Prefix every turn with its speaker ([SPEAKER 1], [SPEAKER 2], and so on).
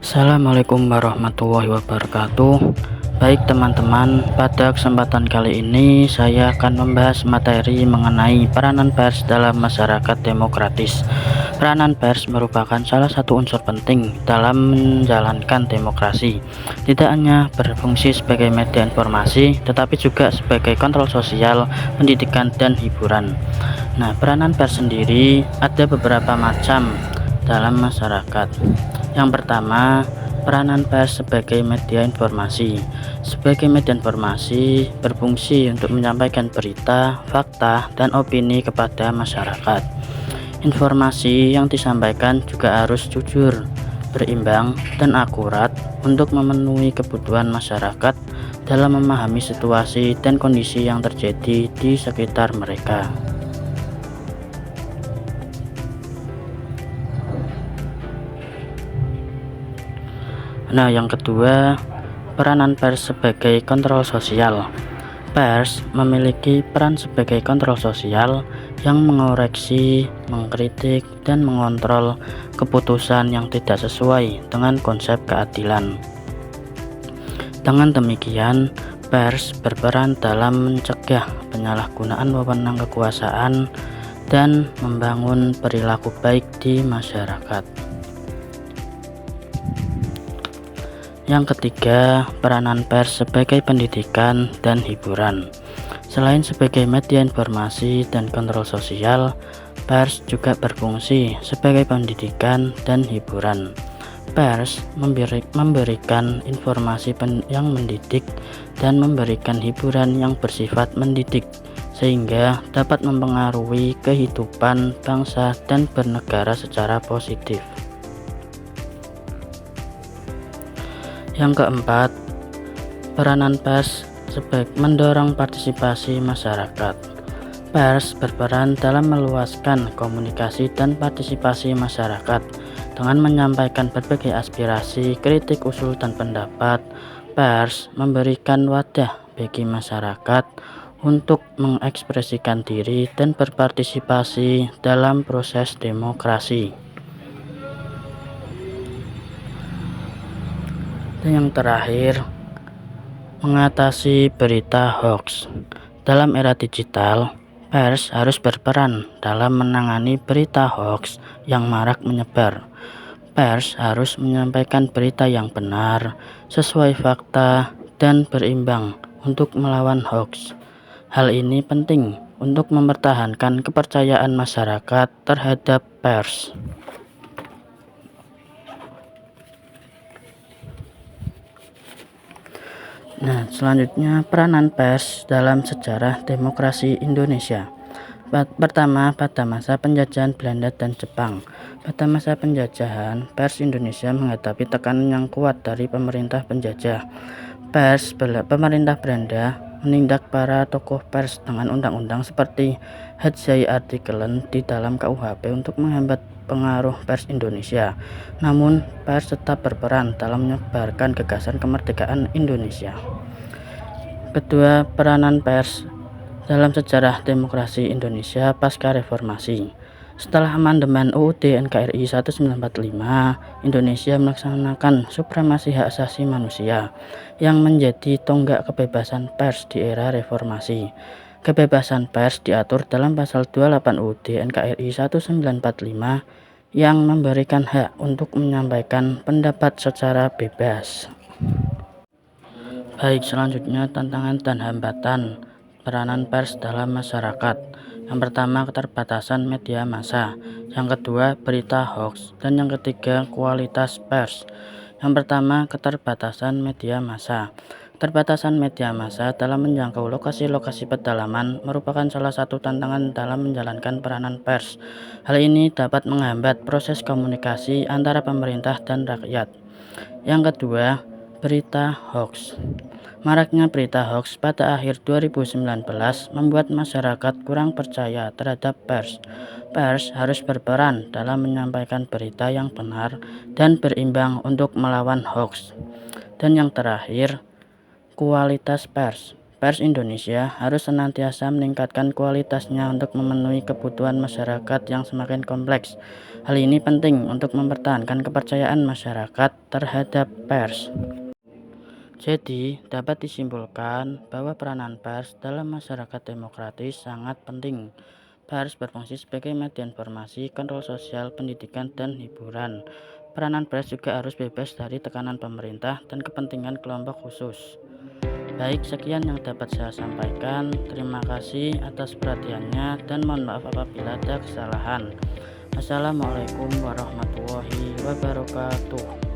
[SPEAKER 1] Assalamualaikum warahmatullahi wabarakatuh. Baik teman-teman, pada kesempatan kali ini saya akan membahas materi mengenai peranan pers dalam masyarakat demokratis. Peranan pers merupakan salah satu unsur penting dalam menjalankan demokrasi. Tidak hanya berfungsi sebagai media informasi, tetapi juga sebagai kontrol sosial, pendidikan, dan hiburan. Nah, peranan pers sendiri ada beberapa macam dalam masyarakat. Yang pertama, peranan pers sebagai media informasi. Sebagai media informasi berfungsi untuk menyampaikan berita, fakta, dan opini kepada masyarakat. Informasi yang disampaikan juga harus jujur, berimbang, dan akurat untuk memenuhi kebutuhan masyarakat dalam memahami situasi dan kondisi yang terjadi di sekitar mereka. Nah, yang kedua, peranan pers sebagai kontrol sosial. Pers memiliki peran sebagai kontrol sosial yang mengoreksi, mengkritik, dan mengontrol keputusan yang tidak sesuai dengan konsep keadilan. Dengan demikian, pers berperan dalam mencegah penyalahgunaan wewenang kekuasaan dan membangun perilaku baik di masyarakat. Yang ketiga, peranan pers sebagai pendidikan dan hiburan. Selain sebagai media informasi dan kontrol sosial, pers juga berfungsi sebagai pendidikan dan hiburan. Pers memberikan informasi yang mendidik dan memberikan hiburan yang bersifat mendidik, sehingga dapat mempengaruhi kehidupan bangsa dan bernegara secara positif. Yang keempat, peranan pers sebagai mendorong partisipasi masyarakat. Pers berperan dalam meluaskan komunikasi dan partisipasi masyarakat dengan menyampaikan berbagai aspirasi, kritik, usul, dan pendapat. Pers memberikan wadah bagi masyarakat untuk mengekspresikan diri dan berpartisipasi dalam proses demokrasi. Dan yang terakhir, mengatasi berita hoax. Dalam era digital, pers harus berperan dalam menangani berita hoax yang marak menyebar. Pers harus menyampaikan berita yang benar, sesuai fakta, dan berimbang untuk melawan hoax. Hal ini penting untuk mempertahankan kepercayaan masyarakat terhadap pers. Nah, selanjutnya peranan pers dalam sejarah demokrasi Indonesia. Pertama, pada masa penjajahan Belanda dan Jepang. Pada masa penjajahan, pers Indonesia menghadapi tekanan yang kuat dari pemerintah penjajah. Pemerintah Belanda menindak para tokoh pers dengan undang-undang seperti Hadzayaartikelen di dalam KUHP untuk menghambat pengaruh pers Indonesia. Namun, pers tetap berperan dalam menyebarkan gagasan kemerdekaan Indonesia. Kedua, peranan pers dalam sejarah demokrasi Indonesia pasca reformasi. Setelah amandemen UUD NKRI 1945, Indonesia melaksanakan supremasi hak asasi manusia yang menjadi tonggak kebebasan pers di era reformasi. Kebebasan pers diatur dalam pasal 28 UUD NKRI 1945 yang memberikan hak untuk menyampaikan pendapat secara bebas. Baik, selanjutnya tantangan dan hambatan peranan pers dalam masyarakat. Yang pertama, keterbatasan media massa. Yang kedua, berita hoax. Dan yang ketiga, kualitas pers. Yang pertama, keterbatasan media massa. Keterbatasan media massa dalam menjangkau lokasi-lokasi pedalaman merupakan salah satu tantangan dalam menjalankan peranan pers. Hal ini dapat menghambat proses komunikasi antara pemerintah dan rakyat. Yang kedua, berita hoax. Maraknya berita hoax pada akhir 2019 membuat masyarakat kurang percaya terhadap pers. Pers harus berperan dalam menyampaikan berita yang benar dan berimbang untuk melawan hoax. Dan yang terakhir, kualitas pers. Pers Indonesia harus senantiasa meningkatkan kualitasnya untuk memenuhi kebutuhan masyarakat yang semakin kompleks. Hal ini penting untuk mempertahankan kepercayaan masyarakat terhadap pers. Jadi, dapat disimpulkan bahwa peranan pers dalam masyarakat demokratis sangat penting. Pers berfungsi sebagai media informasi, kontrol sosial, pendidikan, dan hiburan. Peranan pers juga harus bebas dari tekanan pemerintah dan kepentingan kelompok khusus. Baik, sekian yang dapat saya sampaikan. Terima kasih atas perhatiannya dan mohon maaf apabila ada kesalahan. Assalamualaikum warahmatullahi wabarakatuh.